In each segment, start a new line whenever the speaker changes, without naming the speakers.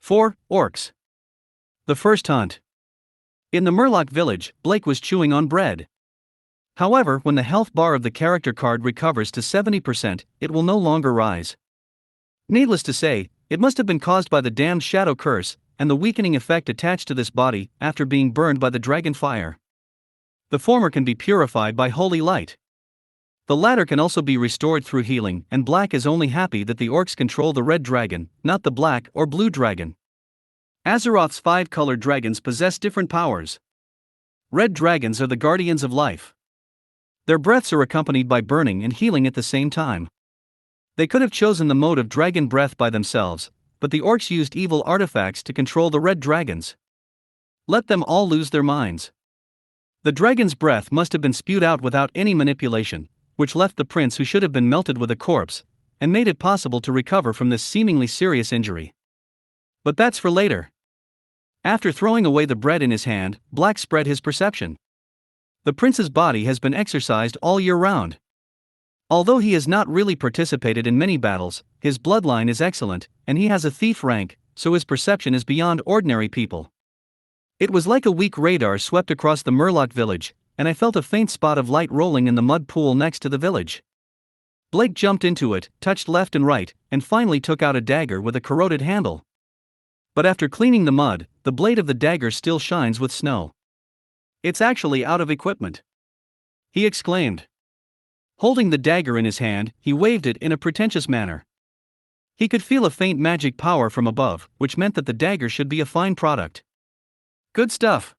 4. Orcs. The first hunt. In the Murloc village, Blake was chewing on bread. However, when the health bar of the character card recovers to 70%, it will no longer rise. Needless to say, it must have been caused by the damned shadow curse, and the weakening effect attached to this body after being burned by the dragon fire. The former can be purified by holy light. The latter can also be restored through healing, and Black is only happy that the orcs control the red dragon, not the black or blue dragon. Azeroth's 5 colored dragons possess different powers. Red dragons are the guardians of life. Their breaths are accompanied by burning and healing at the same time. They could have chosen the mode of dragon breath by themselves, but the orcs used evil artifacts to control the red dragons. Let them all lose their minds. The dragon's breath must have been spewed out without any manipulation, which left the prince who should have been melted with a corpse, and made it possible to recover from this seemingly serious injury. But that's for later. After throwing away the bread in his hand, Black spread his perception. The prince's body has been exercised all year round. Although he has not really participated in many battles, his bloodline is excellent, and he has a thief rank, so his perception is beyond ordinary people. It was like a weak radar swept across the Murloc village, and I felt a faint spot of light rolling in the mud pool next to the village. Blake jumped into it, touched left and right, and finally took out a dagger with a corroded handle. But after cleaning the mud, the blade of the dagger still shines with snow. "It's actually out of equipment," he exclaimed. Holding the dagger in his hand, he waved it in a pretentious manner. He could feel a faint magic power from above, which meant that the dagger should be a fine product. "Good stuff."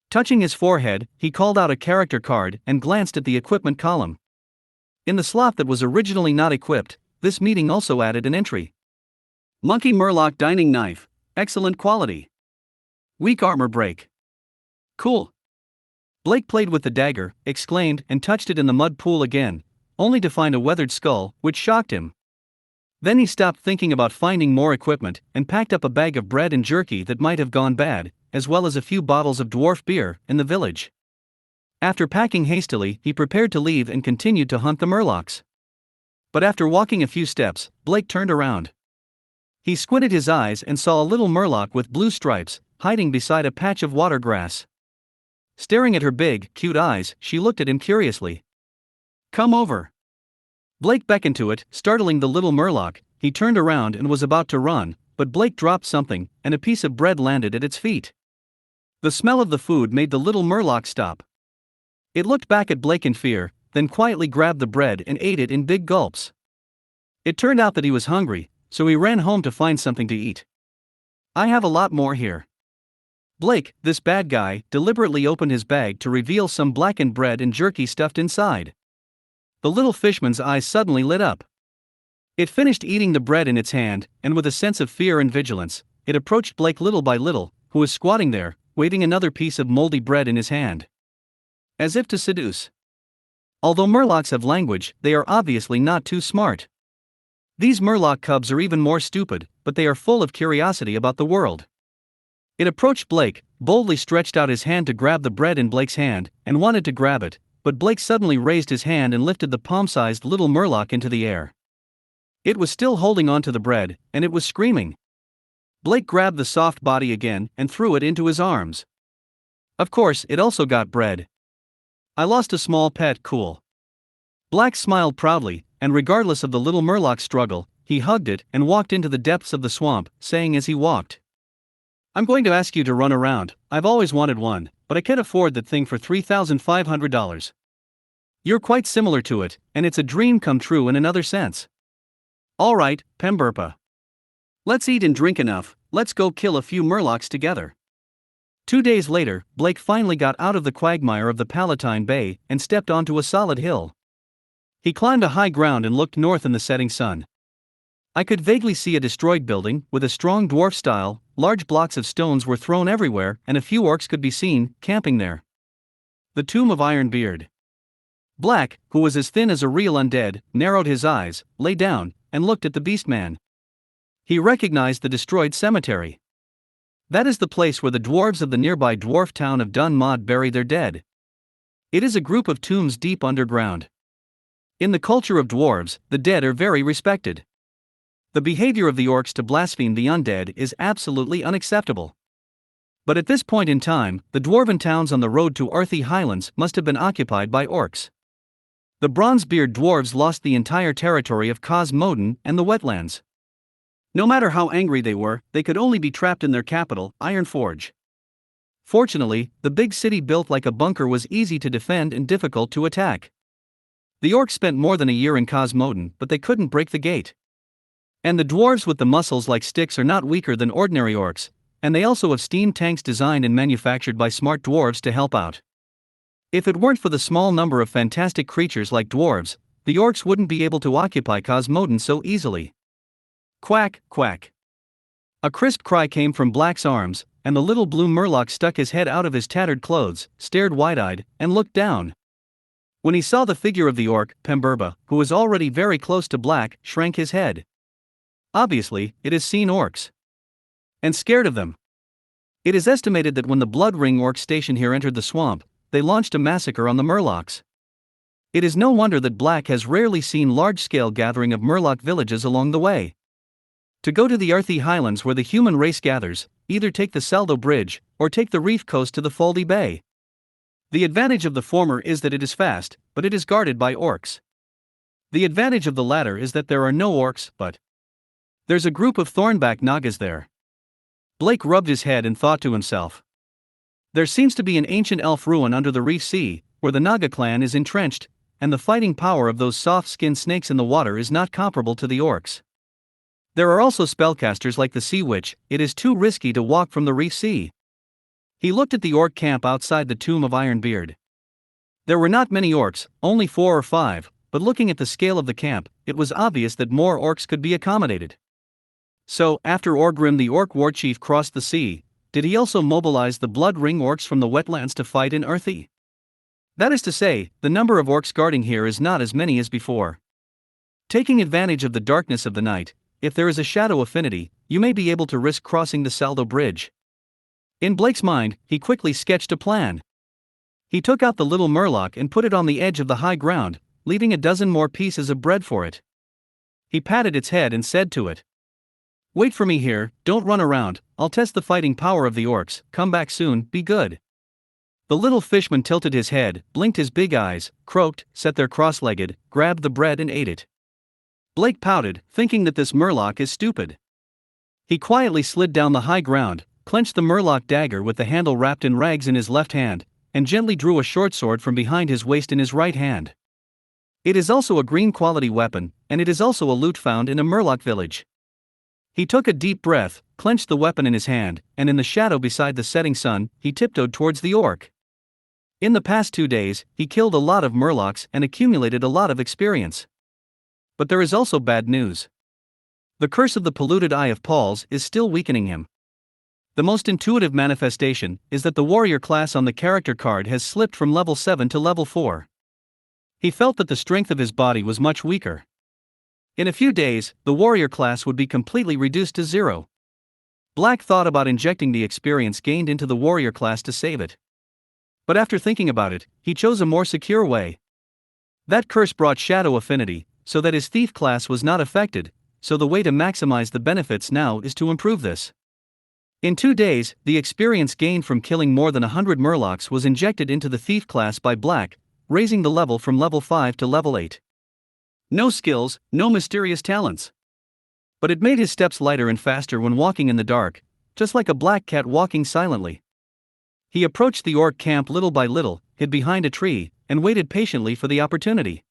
Touching his forehead, he called out a character card and glanced at the equipment column. In the slot that was originally not equipped, this meeting also added an entry. "Monkey Murloc dining knife, excellent quality. Weak armor break. Cool." Blake played with the dagger, exclaimed, and touched it in the mud pool again, only to find a weathered skull, which shocked him. Then he stopped thinking about finding more equipment and packed up a bag of bread and jerky that might have gone bad, as well as a few bottles of dwarf beer, in the village. After packing hastily, he prepared to leave and continued to hunt the Murlocs. But after walking a few steps, Blake turned around. He squinted his eyes and saw a little Murloc with blue stripes, hiding beside a patch of water grass. Staring at her big, cute eyes, she looked at him curiously. "Come over." Blake beckoned to it, startling the little Murloc. He turned around and was about to run, but Blake dropped something, and a piece of bread landed at its feet. The smell of the food made the little Murloc stop. It looked back at Blake in fear, then quietly grabbed the bread and ate it in big gulps. It turned out that he was hungry, so he ran home to find something to eat. "I have a lot more here." Blake, this bad guy, deliberately opened his bag to reveal some blackened bread and jerky stuffed inside. The little fishman's eyes suddenly lit up. It finished eating the bread in its hand, and with a sense of fear and vigilance, it approached Blake little by little, who was squatting there, waving another piece of moldy bread in his hand. As if to seduce. Although Murlocs have language, they are obviously not too smart. These Murloc cubs are even more stupid, but they are full of curiosity about the world. It approached Blake, boldly stretched out his hand to grab the bread in Blake's hand, and wanted to grab it, but Blake suddenly raised his hand and lifted the palm-sized little Murloc into the air. It was still holding on to the bread, and it was screaming. Blake grabbed the soft body again and threw it into his arms. Of course, it also got bread. "I lost a small pet, cool." Black smiled proudly, and regardless of the little Murloc's struggle, he hugged it and walked into the depths of the swamp, saying as he walked, "I'm going to ask you to run around. I've always wanted one, but I can't afford that thing for $3,500. You're quite similar to it, and it's a dream come true in another sense. All right, Pemberpa. Let's eat and drink enough, let's go kill a few Murlocs together." 2 days later, Blake finally got out of the quagmire of the Palatine Bay and stepped onto a solid hill. He climbed a high ground and looked north in the setting sun. I could vaguely see a destroyed building, with a strong dwarf style. Large blocks of stones were thrown everywhere, and a few orcs could be seen, camping there. The tomb of Ironbeard. Black, who was as thin as a real undead, narrowed his eyes, lay down, and looked at the beastman. He recognized the destroyed cemetery. That is the place where the dwarves of the nearby dwarf town of Dun Mod bury their dead. It is a group of tombs deep underground. In the culture of dwarves, the dead are very respected. The behavior of the orcs to blaspheme the undead is absolutely unacceptable. But at this point in time, the dwarven towns on the road to Arthi Highlands must have been occupied by orcs. The Bronzebeard dwarves lost the entire territory of Cosmoden and the wetlands. No matter how angry they were, they could only be trapped in their capital, Ironforge. Fortunately, the big city built like a bunker was easy to defend and difficult to attack. The orcs spent more than a year in Cosmoden, but they couldn't break the gate. And the dwarves with the muscles like sticks are not weaker than ordinary orcs, and they also have steam tanks designed and manufactured by smart dwarves to help out. If it weren't for the small number of fantastic creatures like dwarves, the orcs wouldn't be able to occupy Cosmoden so easily. Quack, quack. A crisp cry came from Black's arms, and the little blue murloc stuck his head out of his tattered clothes, stared wide-eyed, and looked down. When he saw the figure of the orc, Pemberba, who was already very close to Black, shrank his head. Obviously, it has seen orcs. And scared of them. It is estimated that when the Blood Ring orc station here entered the swamp, they launched a massacre on the murlocs. It is no wonder that Black has rarely seen large-scale gathering of murloc villages along the way. To go to the Arthi Highlands where the human race gathers, either take the Saldo Bridge, or take the reef coast to the Foldy Bay. The advantage of the former is that it is fast, but it is guarded by orcs. The advantage of the latter is that there are no orcs, but there's a group of Thornback Nagas there. Blake rubbed his head and thought to himself. There seems to be an ancient elf ruin under the reef sea, where the Naga clan is entrenched, and the fighting power of those soft-skinned snakes in the water is not comparable to the orcs. There are also spellcasters like the Sea Witch. It is too risky to walk from the reef sea. He looked at the orc camp outside the tomb of Ironbeard. There were not many orcs, only 4 or 5, but looking at the scale of the camp, it was obvious that more orcs could be accommodated. So, after Orgrim the orc war chief crossed the sea, did he also mobilize the Blood Ring orcs from the wetlands to fight in Arthi? That is to say, the number of orcs guarding here is not as many as before. Taking advantage of the darkness of the night, if there is a shadow affinity, you may be able to risk crossing the Saldo Bridge. In Blake's mind, he quickly sketched a plan. He took out the little murloc and put it on the edge of the high ground, leaving a dozen more pieces of bread for it. He patted its head and said to it, "Wait for me here, don't run around, I'll test the fighting power of the orcs, come back soon, be good." The little fishman tilted his head, blinked his big eyes, croaked, sat there cross-legged, grabbed the bread and ate it. Blake pouted, thinking that this murloc is stupid. He quietly slid down the high ground, clenched the murloc dagger with the handle wrapped in rags in his left hand, and gently drew a short sword from behind his waist in his right hand. It is also a green quality weapon, and it is also a loot found in a murloc village. He took a deep breath, clenched the weapon in his hand, and in the shadow beside the setting sun, he tiptoed towards the orc. In the past 2 days, he killed a lot of murlocs and accumulated a lot of experience. But there is also bad news. The curse of the polluted Eye of Pauls is still weakening him. The most intuitive manifestation is that the warrior class on the character card has slipped from level 7 to level 4. He felt that the strength of his body was much weaker. In a few days, the warrior class would be completely reduced to 0. Black thought about injecting the experience gained into the warrior class to save it. But after thinking about it, he chose a more secure way. That curse brought shadow affinity, so that his thief class was not affected, so the way to maximize the benefits now is to improve this. In 2 days, the experience gained from killing more than 100 murlocs was injected into the thief class by Black, raising the level from level 5 to level 8. No skills, no mysterious talents. But it made his steps lighter and faster when walking in the dark, just like a black cat walking silently. He approached the orc camp little by little, hid behind a tree, and waited patiently for the opportunity.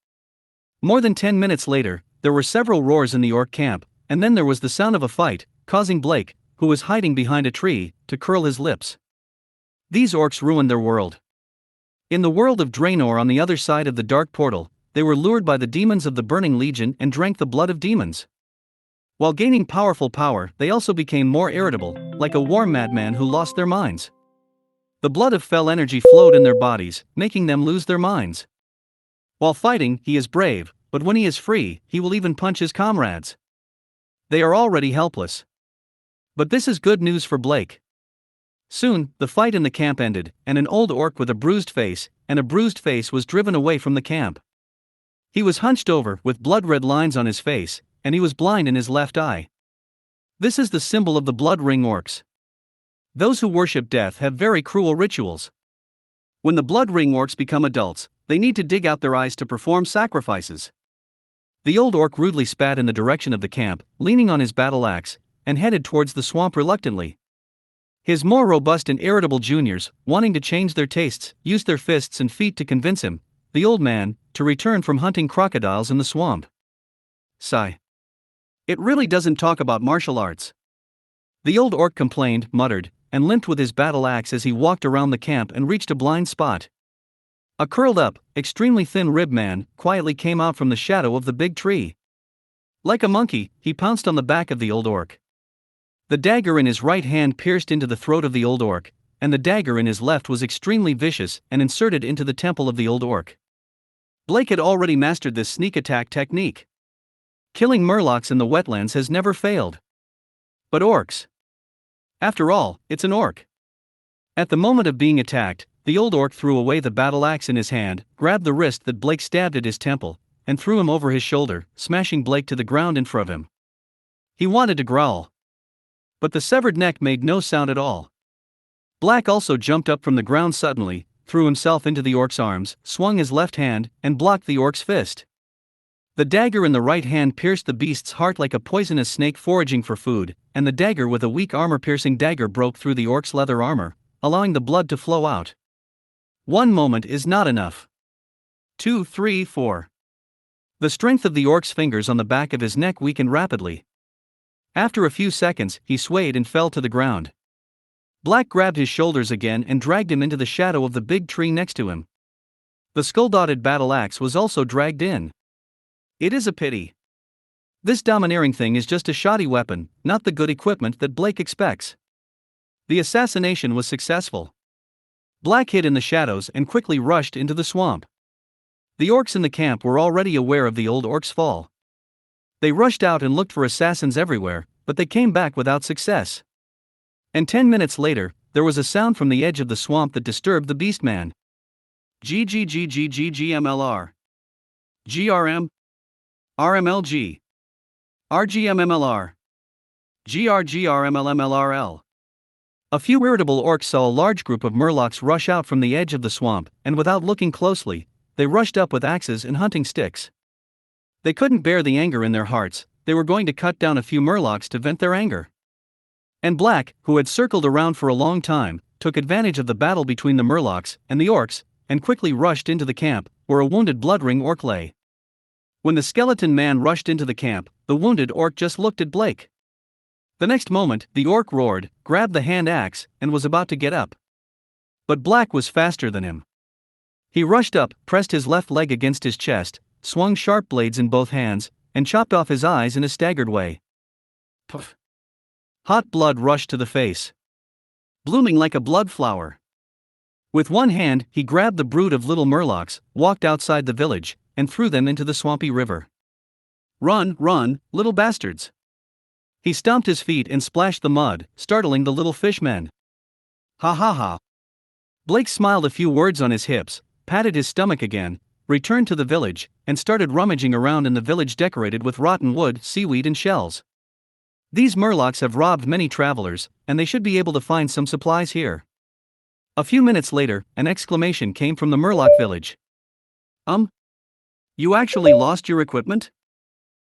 More than 10 minutes later, there were several roars in the orc camp, and then there was the sound of a fight, causing Blake, who was hiding behind a tree, to curl his lips. These orcs ruined their world. In the world of Draenor on the other side of the dark portal, they were lured by the demons of the Burning Legion and drank the blood of demons. While gaining powerful power, they also became more irritable, like a war madman who lost their minds. The blood of fell energy flowed in their bodies, making them lose their minds. While fighting, he is brave, but when he is free, he will even punch his comrades. They are already helpless. But this is good news for Blake. Soon, the fight in the camp ended, and an old orc with a bruised face was driven away from the camp. He was hunched over, with blood-red lines on his face, and he was blind in his left eye. This is the symbol of the blood ring orcs. Those who worship death have very cruel rituals. When the blood ring orcs become adults, they need to dig out their eyes to perform sacrifices. The old orc rudely spat in the direction of the camp, leaning on his battle axe, and headed towards the swamp reluctantly. His more robust and irritable juniors, wanting to change their tastes, used their fists and feet to convince him, the old man, to return from hunting crocodiles in the swamp. Sigh. It really doesn't talk about martial arts. The old orc complained, muttered, and limped with his battle axe as he walked around the camp and reached a blind spot. A curled up, extremely thin-ribbed man quietly came out from the shadow of the big tree. Like a monkey, he pounced on the back of the old orc. The dagger in his right hand pierced into the throat of the old orc, and the dagger in his left was extremely vicious and inserted into the temple of the old orc. Blake had already mastered this sneak attack technique. Killing murlocs in the wetlands has never failed. But orcs. After all, it's an orc. At the moment of being attacked, the old orc threw away the battle axe in his hand, grabbed the wrist that Blake stabbed at his temple, and threw him over his shoulder, smashing Blake to the ground in front of him. He wanted to growl, but the severed neck made no sound at all. Black also jumped up from the ground suddenly, threw himself into the orc's arms, swung his left hand, and blocked the orc's fist. The dagger in the right hand pierced the beast's heart like a poisonous snake foraging for food, and the dagger with a weak armor-piercing dagger broke through the orc's leather armor, allowing the blood to flow out. One moment is not enough. 2, 3, 4. The strength of the orc's fingers on the back of his neck weakened rapidly. After a few seconds, he swayed and fell to the ground. Black grabbed his shoulders again and dragged him into the shadow of the big tree next to him. The skull-dotted battle axe was also dragged in. It is a pity. This domineering thing is just a shoddy weapon, not the good equipment that Blake expects. The assassination was successful. Black hid in the shadows and quickly rushed into the swamp. The orcs in the camp were already aware of the old orc's fall. They rushed out and looked for assassins everywhere, but they came back without success. And 10 minutes later, there was a sound from the edge of the swamp that disturbed the beastman. GGGGGGMLR. GRM. RMLG. RGMMLR. GRGRMLMLRL. A few irritable orcs saw a large group of murlocs rush out from the edge of the swamp, and without looking closely, they rushed up with axes and hunting sticks. They couldn't bear the anger in their hearts, they were going to cut down a few murlocs to vent their anger. And Black, who had circled around for a long time, took advantage of the battle between the murlocs and the orcs, and quickly rushed into the camp, where a wounded bloodring orc lay. When the skeleton man rushed into the camp, the wounded orc just looked at Blake. The next moment, the orc roared, grabbed the hand axe, and was about to get up. But Black was faster than him. He rushed up, pressed his left leg against his chest, swung sharp blades in both hands, and chopped off his eyes in a staggered way. Puff. Hot blood rushed to the face, blooming like a blood flower. With one hand, he grabbed the brood of little murlocs, walked outside the village, and threw them into the swampy river. Run, run, little bastards! He stomped his feet and splashed the mud, startling the little fishmen. Ha ha ha! Blake smiled a few words on his hips, patted his stomach again, returned to the village, and started rummaging around in the village decorated with rotten wood, seaweed and shells. These murlocs have robbed many travelers, and they should be able to find some supplies here. A few minutes later, an exclamation came from the murloc village. You actually lost your equipment?